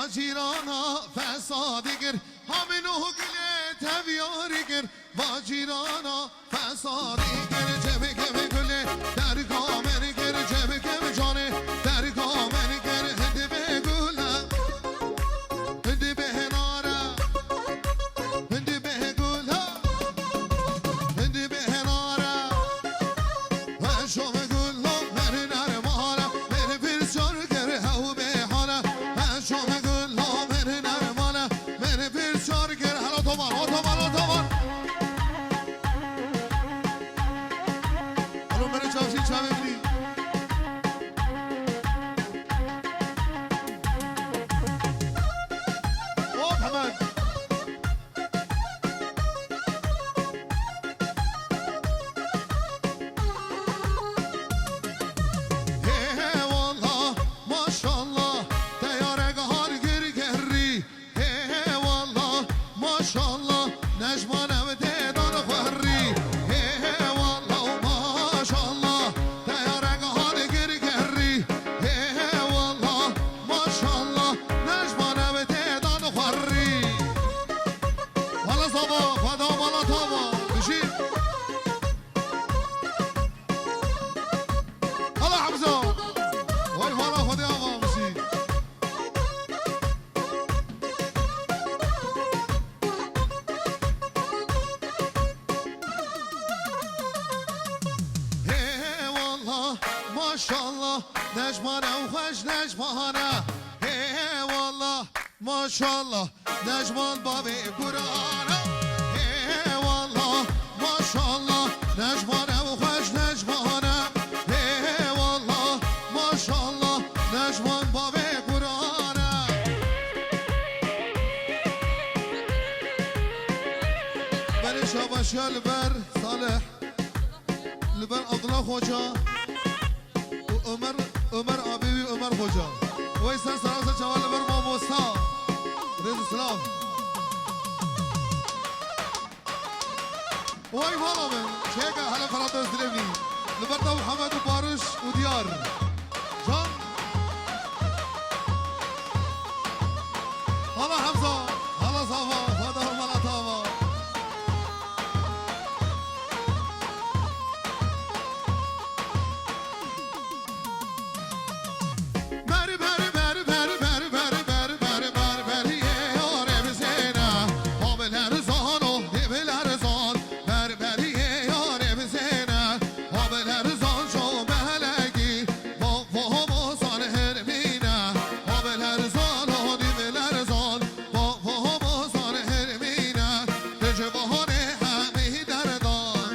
واجیرانا فسادگر همینو گله تبیارگر واجیرانا فسادگر جبه گمه گله در کامن گر جبه گمه جانه در کامن گر هده به گله هده به ناره هده به گله هده به ناره و شما گله من نره مهاره من پیرچار گر هاو به حاله و شما گله من نره ماله من پیرچار گر حالا تومان حالا من چاوشی چا ببینی محمد he wallah maşallah teyare gahar gir gerri he wallah maşallah necman evde dan khurri he wallah maşallah teyare gahar gir gerri he wallah maşallah necman evde dan khurri wala sabah fada wala tava bişi hala Hamza vay valla fada ama bişi he wallah maşallah necmane uhaş necmane he wallah maşallah necman babi Kur'an'a he wallah maşallah necmane uhaş necmane he wallah maşallah necman babi Kur'an'a beni şabaşya liber Salih liber Abdullah Hoca Ömer abi ve Ömer Hoca ve sen sararsa çaval liber Mamosta Rezi Selam vay valla ben çeka hala falan özdirevni liber da Muhammed Barış Udiyar Can hala Hamza hala Safa Fada hala Tava Beri beri beri beri beri beri beri beri beri beri yare bizene Habeler zan ol develer zan Beri beri yare bizene Habeler zan çok belegi Vahvahama san hermine Habeler zan ol develer zan Vahvahama san hermine Gece bahane hemi derdan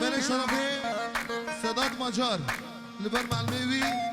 Beni şarafi Sedat Macar Liber Malmevi